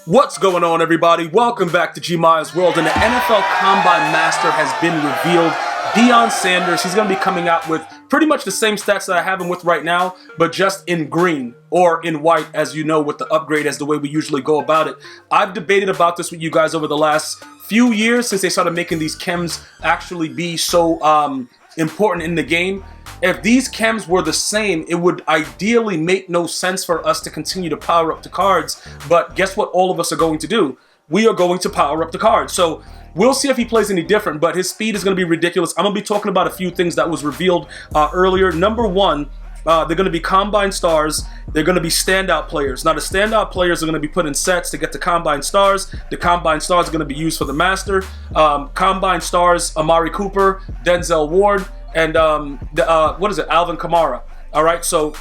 What's going on, everybody? Welcome back to GmiasWorld, and the NFL Combine Master has been revealed. Deion Sanders, he's going to be coming out with pretty much the same stats that I have him with right now, but just in green or in white, as you know, with the upgrade as the way we usually go about it. I've debated about this with you guys over the last few years since they started making these chems actually be so important in the game. If these chems were the same, it would ideally make no sense for us to continue to power up the cards. But guess what all of us are going to do? We are going to power up the cards. So we'll see if he plays any different, but his speed is going to be ridiculous. I'm going to be talking about a few things that was revealed earlier. Number one, they're going to be Combine Stars. They're going to be standout players. Now, the standout players are going to be put in sets to get the Combine Stars. The Combine Stars are going to be used for the Master. Combine Stars, Amari Cooper, Denzel Ward, and Alvin Kamara. All right, so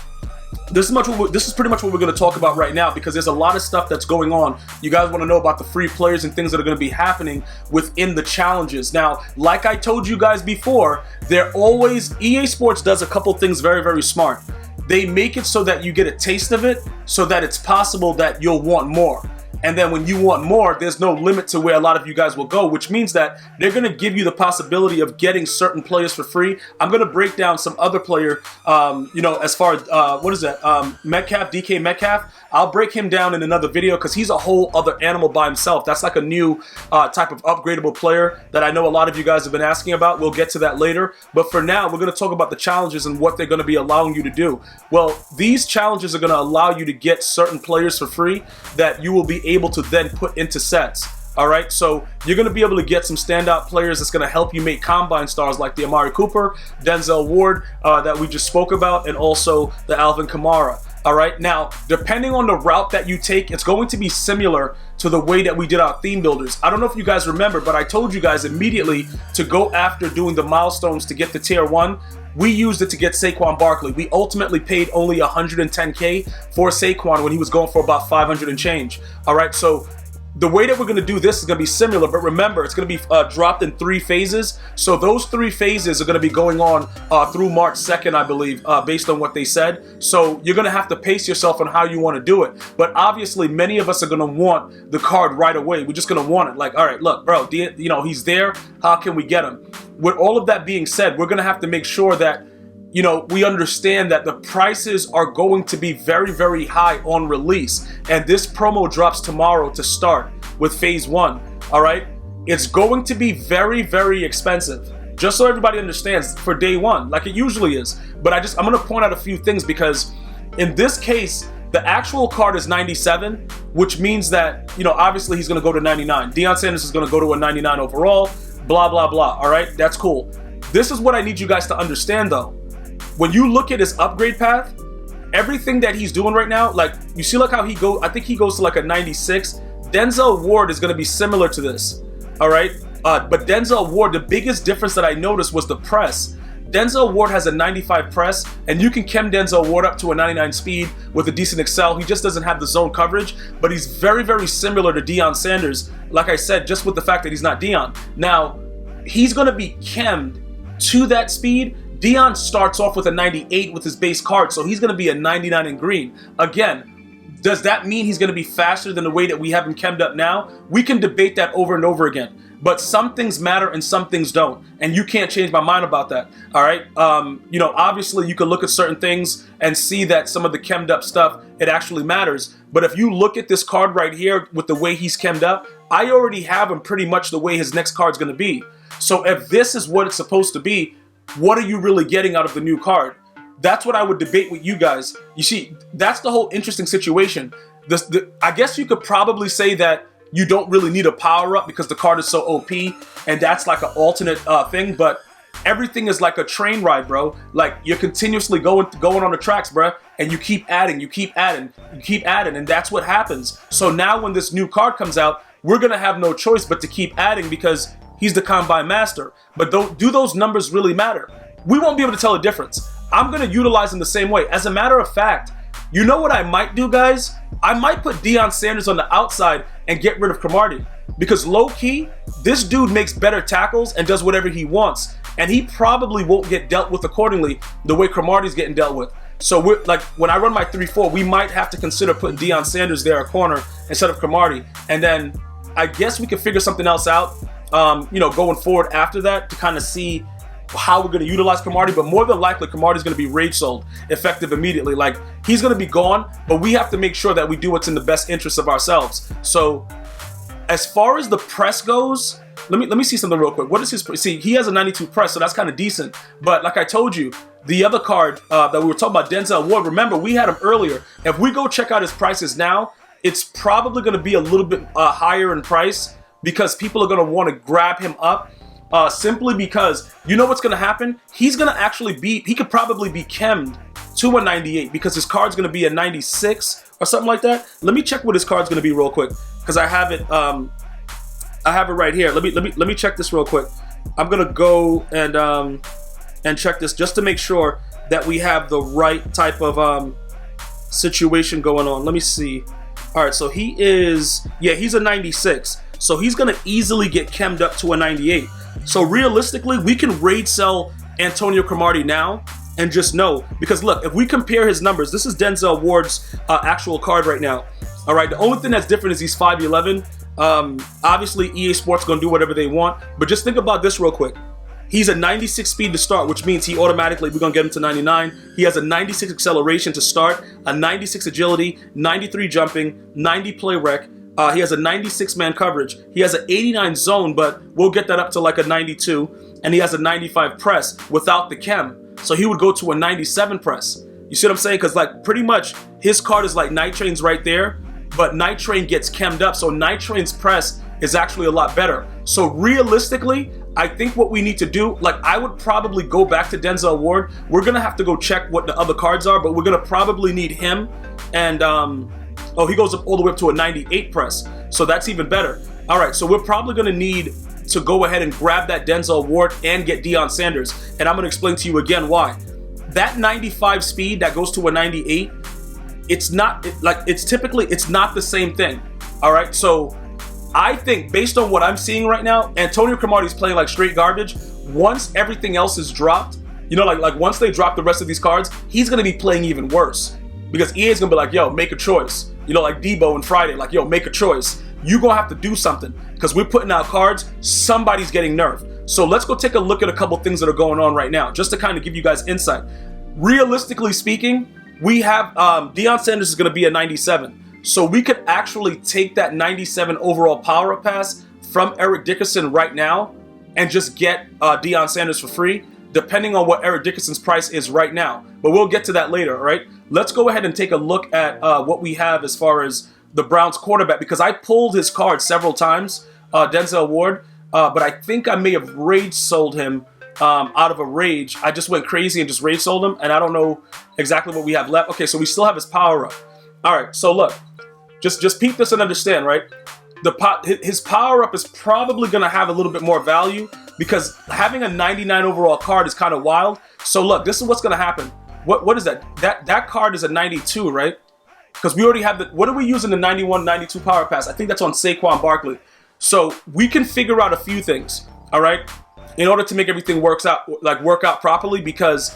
this is pretty much what we're going to talk about right now, because there's a lot of stuff that's going on. You guys want to know about the free players and things that are going to be happening within the challenges. Now, like I told you guys before, EA Sports does a couple things very, very smart. They make it so that you get a taste of it, so that it's possible that you'll want more. And then when you want more, there's no limit to where a lot of you guys will go, which means that they're going to give you the possibility of getting certain players for free. I'm going to break down some other player, as far as, Metcalf, DK Metcalf. I'll break him down in another video because he's a whole other animal by himself. That's like a new type of upgradable player that I know a lot of you guys have been asking about. We'll get to that later. But for now, we're going to talk about the challenges and what they're going to be allowing you to do. Well, these challenges are going to allow you to get certain players for free that you will be able to then put into sets. All right, so you're going to be able to get some standout players that's going to help you make Combine Stars, like the Amari Cooper, Denzel Ward that we just spoke about, and also the Alvin Kamara. All right, now, depending on the route that you take, it's going to be similar to the way that we did our theme builders. I don't know if you guys remember, but I told you guys immediately to go after doing the milestones to get the tier 1. We used it to get Saquon Barkley. We ultimately paid only $110K for Saquon when he was going for about 500 and change. All right, so the way that we're going to do this is going to be similar, but remember, it's going to be dropped in 3 phases. So those 3 phases are going to be going on through March 2nd, I believe, based on what they said. So you're going to have to pace yourself on how you want to do it. But obviously, many of us are going to want the card right away. We're just going to want it. Like, all right, look, bro, he's there. How can we get him? With all of that being said, we're going to have to make sure that we understand that the prices are going to be very, very high on release. And this promo drops tomorrow to start with phase 1. All right. It's going to be very, very expensive. Just so everybody understands, for day 1, like it usually is. But I'm going to point out a few things, because in this case, the actual card is 97, which means that, obviously he's going to go to 99. Deion Sanders is going to go to a 99 overall, blah, blah, blah. All right. That's cool. This is what I need you guys to understand, though. When you look at his upgrade path, everything that he's doing right now, like you see like how I think he goes to like a 96. Denzel Ward is going to be similar to this. All right. But Denzel Ward, the biggest difference that I noticed was the press. Denzel Ward has a 95 press, and you can chem Denzel Ward up to a 99 speed with a decent excel. He just doesn't have the zone coverage, but he's very, very similar to Deion Sanders. Like I said, just with the fact that he's not Deion. Now, he's going to be chemmed to that speed. Deion starts off with a 98 with his base card, so he's going to be a 99 in green. Again, does that mean he's going to be faster than the way that we have him chemmed up now? We can debate that over and over again. But some things matter and some things don't. And you can't change my mind about that. All right. Obviously you can look at certain things and see that some of the chemmed up stuff, it actually matters. But if you look at this card right here with the way he's chemmed up, I already have him pretty much the way his next card's going to be. So if this is what it's supposed to be, what are you really getting out of the new card? That's what I would debate with you guys. You see, that's the whole interesting situation. I guess you could probably say that you don't really need a power-up because the card is so OP, and that's like an alternate thing, but everything is like a train ride, bro. Like, you're continuously going on the tracks, bro, and you keep adding, and that's what happens. So now when this new card comes out, we're going to have no choice but to keep adding because he's the Combine Master. But do those numbers really matter? We won't be able to tell the difference. I'm going to utilize him the same way. As a matter of fact, you know what I might do, guys? I might put Deion Sanders on the outside and get rid of Cromartie. Because low-key, this dude makes better tackles and does whatever he wants. And he probably won't get dealt with accordingly the way Cromartie's getting dealt with. So we're like, when I run my 3-4, we might have to consider putting Deion Sanders there at corner instead of Cromartie. And then I guess we can figure something else out, going forward after that to kind of see how we're going to utilize Cromartie. But more than likely, Cromartie's going to be rage sold effective immediately. Like, he's going to be gone, but we have to make sure that we do what's in the best interest of ourselves. So as far as the press goes, let me see something real quick. What is his? See, he has a 92 press, so that's kind of decent. But like I told you, the other card that we were talking about, Denzel Ward, remember, we had him earlier. If we go check out his prices now, it's probably going to be a little bit higher in price because people are going to want to grab him up simply because you know what's going to happen? He's going to actually he could probably be chemmed to a 98 because his card's going to be a 96 or something like that. Let me check what his card's going to be real quick because I have it. I have it right here. Let me check this real quick. I'm gonna go and check this just to make sure that we have the right type of situation going on. Let me see. All right, so he's a 96. So he's gonna easily get chemmed up to a 98. So realistically, we can raid sell Antonio Cromartie now and just know, because look, if we compare his numbers, this is Denzel Ward's actual card right now. All right, the only thing that's different is he's 5'11". Obviously EA Sports gonna do whatever they want, but just think about this real quick. He's a 96 speed to start, which means we're gonna get him to 99. He has a 96 acceleration to start, a 96 agility, 93 jumping, 90 play rec. He has a 96 man coverage. He has an 89 zone, but we'll get that up to like a 92, and he has a 95 press without the chem. So he would go to a 97 press. You see what I'm saying? Because like pretty much his card is like Night Train's right there, but Night Train gets chemmed up. So Night Train's press is actually a lot better. So realistically, I think what we need to do, like I would probably go back to Denzel Ward. We're going to have to go check what the other cards are, but we're going to probably need him. And, he goes up all the way up to a 98 press. So that's even better. All right, so we're probably going to need to go ahead and grab that Denzel Ward and get Deion Sanders. And I'm going to explain to you again why. That 95 speed that goes to a 98, it's not the same thing. All right, so I think based on what I'm seeing right now, Antonio Cromartie's playing like straight garbage. Once everything else is dropped, like once they drop the rest of these cards, he's gonna be playing even worse because EA's gonna be like, yo, make a choice. Like Debo and Friday, like, yo, make a choice. You're gonna have to do something because we're putting out cards. Somebody's getting nerfed. So let's go take a look at a couple things that are going on right now, just to kind of give you guys insight. Realistically speaking, we have Deion Sanders is gonna be a 97. So we could actually take that 97 overall power up pass from Eric Dickerson right now and just get Deion Sanders for free, depending on what Eric Dickerson's price is right now. But we'll get to that later, all right? Let's go ahead and take a look at what we have as far as the Browns quarterback, because I pulled his card several times, Denzel Ward, but I think I may have rage sold him out of a rage. I just went crazy and just rage sold him, and I don't know exactly what we have left. Okay, so we still have his power up. All right, so look. Just peep this and understand, right? His power up is probably going to have a little bit more value because having a 99 overall card is kind of wild. So look, this is what's going to happen. What is that? That card is a 92, right? Because we already have what are we using the 91, 92 power pass? I think that's on Saquon Barkley. So we can figure out a few things, all right, in order to make everything work out properly, because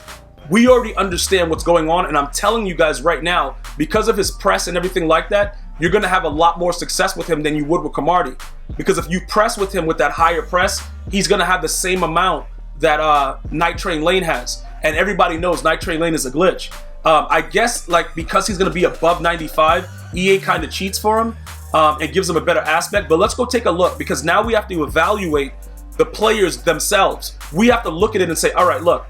we already understand what's going on. And I'm telling you guys right now, because of his press and everything like that, you're going to have a lot more success with him than you would with Cromartie. Because if you press with him with that higher press, he's going to have the same amount that Night Train Lane has. And everybody knows Night Train Lane is a glitch. I guess because he's going to be above 95, EA kind of cheats for him and gives him a better aspect. But let's go take a look, because now we have to evaluate the players themselves. We have to look at it and say, all right, look,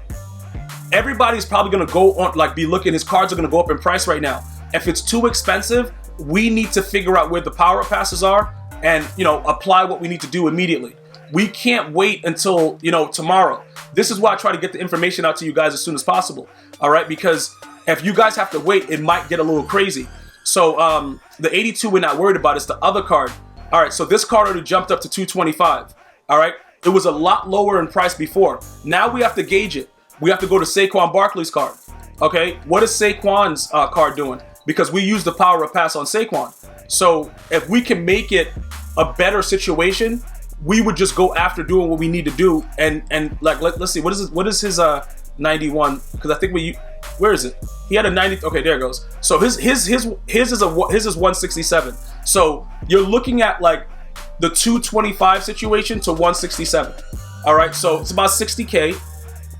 everybody's probably going to go on, be looking, his cards are going to go up in price right now. If it's too expensive, we need to figure out where the power passes are and, apply what we need to do immediately. We can't wait until, tomorrow. This is why I try to get the information out to you guys as soon as possible. All right. Because if you guys have to wait, it might get a little crazy. So the 82 we're not worried about. It's the other card. All right. So this card already jumped up to 225. All right. It was a lot lower in price before. Now we have to gauge it. We have to go to Saquon Barkley's card. Okay. What is Saquon's card doing? Because we use the power of pass on Saquon. So if we can make it a better situation, we would just go after doing what we need to do. And let's see, what is his 91? Because I think Where is it? He had a 90. Okay, there it goes. So his is 167. So you're looking at like the 225 situation to 167. All right, so it's about 60K.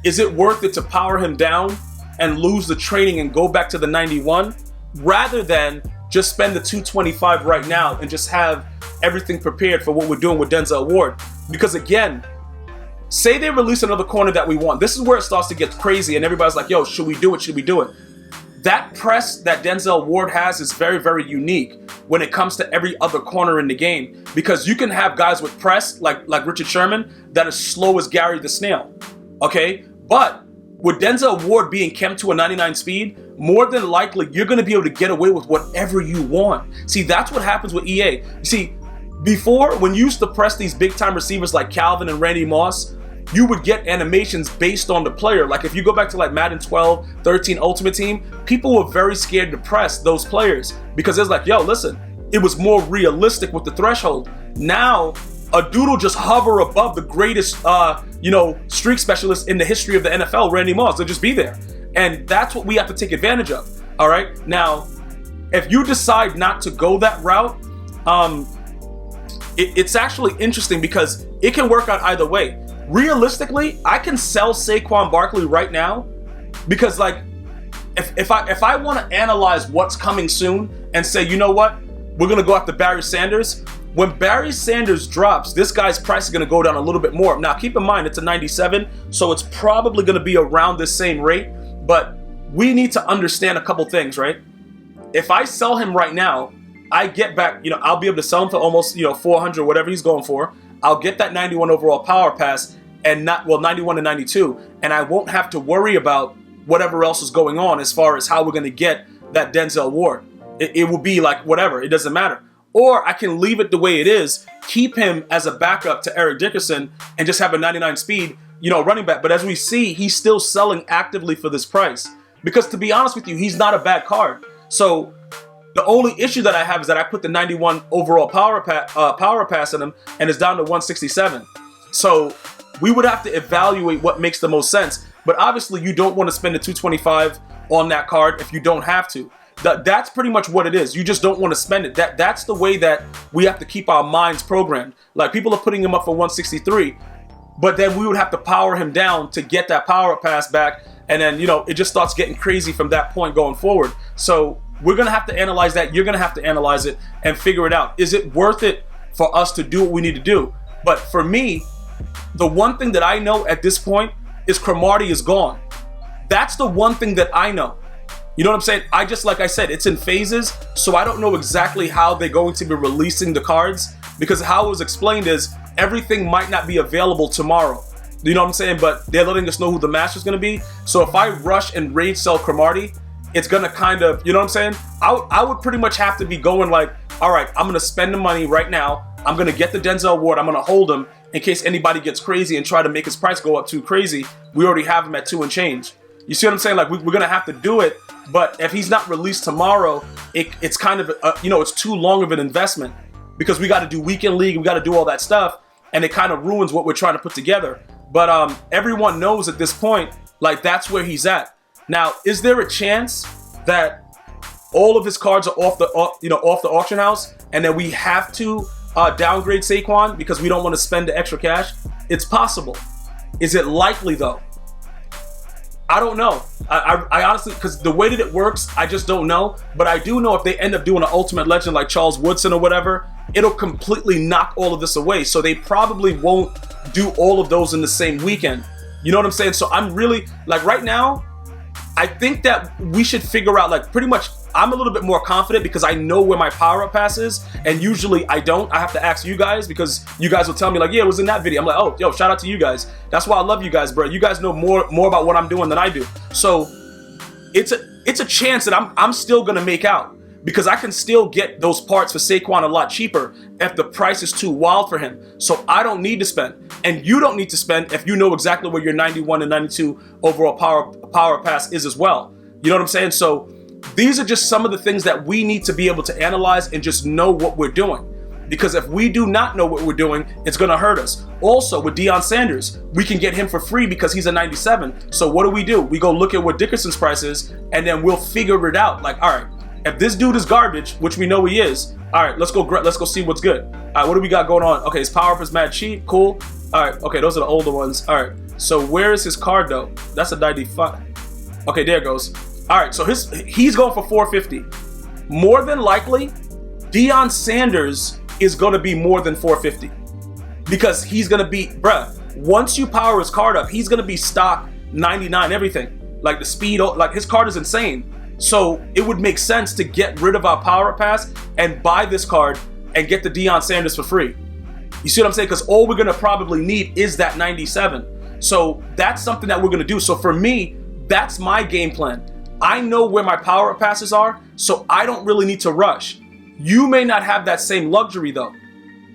Is it worth it to power him down and lose the training and go back to the 91 rather than just spend the 225 right now and just have everything prepared for what we're doing with Denzel Ward? Because again, say they release another corner that we want. This is where it starts to get crazy and everybody's like, yo, should we do it? Should we do it? That press that Denzel Ward has is very, very unique when it comes to every other corner in the game, because you can have guys with press like Richard Sherman that is slow as Gary the Snail, okay? But with Denzel Ward being kept to a 99 speed, more than likely you're going to be able to get away with whatever you want. See, that's what happens with EA. You see, before, when you used to press these big-time receivers like Calvin and Randy Moss, you would get animations based on the player. Like if you go back to like Madden 12, 13 Ultimate Team, people were very scared to press those players because it's like, yo, listen, it was more realistic with the threshold. Now, a dude will just hover above the greatest, streak specialist in the history of the NFL, Randy Moss. They'll just be there. And that's what we have to take advantage of, all right? Now, if you decide not to go that route, it's actually interesting because it can work out either way. Realistically, I can sell Saquon Barkley right now because, like, if I want to analyze what's coming soon and say, you know what, we're going to go after Barry Sanders. When Barry Sanders drops, this guy's price is going to go down a little bit more. Now, keep in mind, it's a 97, so it's probably going to be around this same rate. But we need to understand a couple things, right? If I sell him right now, I get back, I'll be able to sell him for almost, 400, whatever he's going for. I'll get that 91 overall power pass and 91 to 92. And I won't have to worry about whatever else is going on as far as how we're going to get that Denzel Ward. It will be like whatever. It doesn't matter. Or I can leave it the way it is, keep him as a backup to Eric Dickerson and just have a 99 speed, running back. But as we see, he's still selling actively for this price. Because to be honest with you, he's not a bad card. So the only issue that I have is that I put the 91 overall power pass in him and it's down to 167. So we would have to evaluate what makes the most sense. But obviously you don't want to spend the 225 on that card if you don't have to. That's pretty much what it is. You just don't want to spend it. That's the way that we have to keep our minds programmed. Like people are putting him up for 163, but then we would have to power him down to get that power pass back. And then, it just starts getting crazy from that point going forward. So we're going to have to analyze that. You're going to have to analyze it and figure it out. Is it worth it for us to do what we need to do? But for me, the one thing that I know at this point is Cromartie is gone. That's the one thing that I know. You know what I'm saying? Like I said, it's in phases, so I don't know exactly how they're going to be releasing the cards, because how it was explained is everything might not be available tomorrow. You know what I'm saying? But they're letting us know who the master's going to be. So if I rush and rage sell Cromartie, it's going to kind of, you know what I'm saying? I would pretty much have to be going like, all right, I'm going to spend the money right now. I'm going to get the Denzel Ward. I'm going to hold him in case anybody gets crazy and try to make his price go up too crazy. We already have him at 2 and change. You see what I'm saying? Like we're going to have to do it. But if he's not released tomorrow, it's kind of, it's too long of an investment because we got to do weekend league. We got to do all that stuff. And it kind of ruins what we're trying to put together. But everyone knows at this point, like that's where he's at. Now, is there a chance that all of his cards are off the auction house and then we have to downgrade Saquon because we don't want to spend the extra cash? It's possible. Is it likely though? I don't know. I honestly, because the way that it works, I just don't know. But I do know if they end up doing an Ultimate Legend like Charles Woodson or whatever, it'll completely knock all of this away. So they probably won't do all of those in the same weekend. You know what I'm saying? So I'm really, like right now, I think that we should figure out like pretty much, I'm a little bit more confident because I know where my power-up pass is. And usually I don't. I have to ask you guys because you guys will tell me like, yeah, it was in that video. I'm like, oh, yo, shout out to you guys. That's why I love you guys, bro. You guys know more about what I'm doing than I do. So it's a chance that I'm still going to make out because I can still get those parts for Saquon a lot cheaper if the price is too wild for him. So I don't need to spend. And you don't need to spend if you know exactly where your 91 and 92 overall power pass is as well. You know what I'm saying? So these are just some of the things that we need to be able to analyze and just know what we're doing. Because if we do not know what we're doing, it's going to hurt us. Also, with Deion Sanders, we can get him for free because he's a 97. So what do? We go look at what Dickerson's price is, and then we'll figure it out. Like, all right, if this dude is garbage, which we know he is, all right, let's go see what's good. All right, what do we got going on? Okay, his power up is mad cheap. Cool. All right, okay, those are the older ones. All right, so where is his card, though? That's a 95. Okay, there it goes. All right, so he's going for 450. More than likely, Deion Sanders is going to be more than 450 because he's going to be, bruh, once you power his card up, he's going to be stock 99, everything. Like the speed, like his card is insane. So it would make sense to get rid of our power up pass and buy this card and get the Deion Sanders for free. You see what I'm saying? Because all we're going to probably need is that 97. So that's something that we're going to do. So for me, that's my game plan. I know where my power up passes are, so I don't really need to rush. You may not have that same luxury though.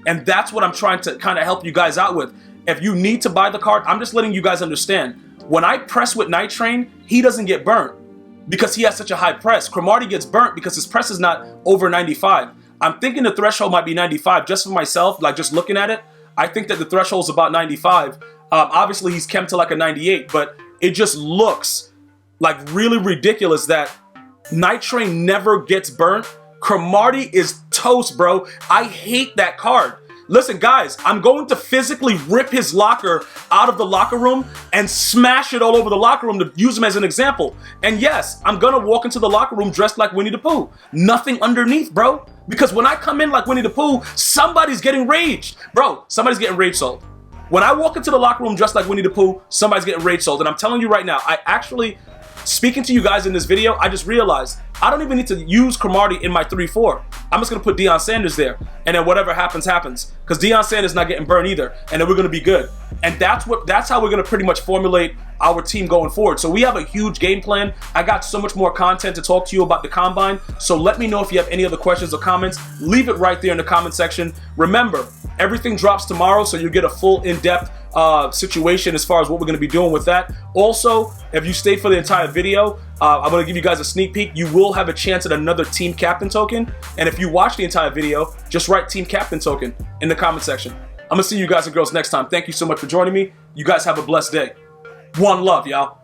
And that's what I'm trying to kind of help you guys out with. If you need to buy the card, I'm just letting you guys understand. When I press with Night Train, he doesn't get burnt because he has such a high press. Cromartie gets burnt because his press is not over 95. I'm thinking the threshold might be 95 just for myself, like just looking at it. I think that the threshold is about 95. Obviously, he's kept to like a 98, but it just looks like really ridiculous that Night Train never gets burnt. Cromartie is toast, bro. I hate that card. Listen, guys, I'm going to physically rip his locker out of the locker room and smash it all over the locker room to use him as an example. And yes, I'm going to walk into the locker room dressed like Winnie the Pooh. Nothing underneath, bro. Because when I come in like Winnie the Pooh, somebody's getting raged. Bro, somebody's getting rage sold. When I walk into the locker room dressed like Winnie the Pooh, somebody's getting rage sold. And I'm telling you right now, I actually... Speaking to you guys in this video, I just realized I don't even need to use Cromartie in my 3-4. I'm just going to put Deion Sanders there. And then whatever happens, happens. Because Deion Sanders is not getting burned either. And then we're going to be good. And that's how we're going to pretty much formulate our team going forward. So we have a huge game plan. I got so much more content to talk to you about the Combine. So let me know if you have any other questions or comments. Leave it right there in the comment section. Remember, everything drops tomorrow, so you get a full in-depth situation as far as what we're going to be doing with that. Also, if you stayed for the entire video, I'm going to give you guys a sneak peek. You will have a chance at another team captain token. And if you watch the entire video, just write team captain token in the comment section. I'm going to see you guys and girls next time. Thank you so much for joining me. You guys have a blessed day. One love, y'all.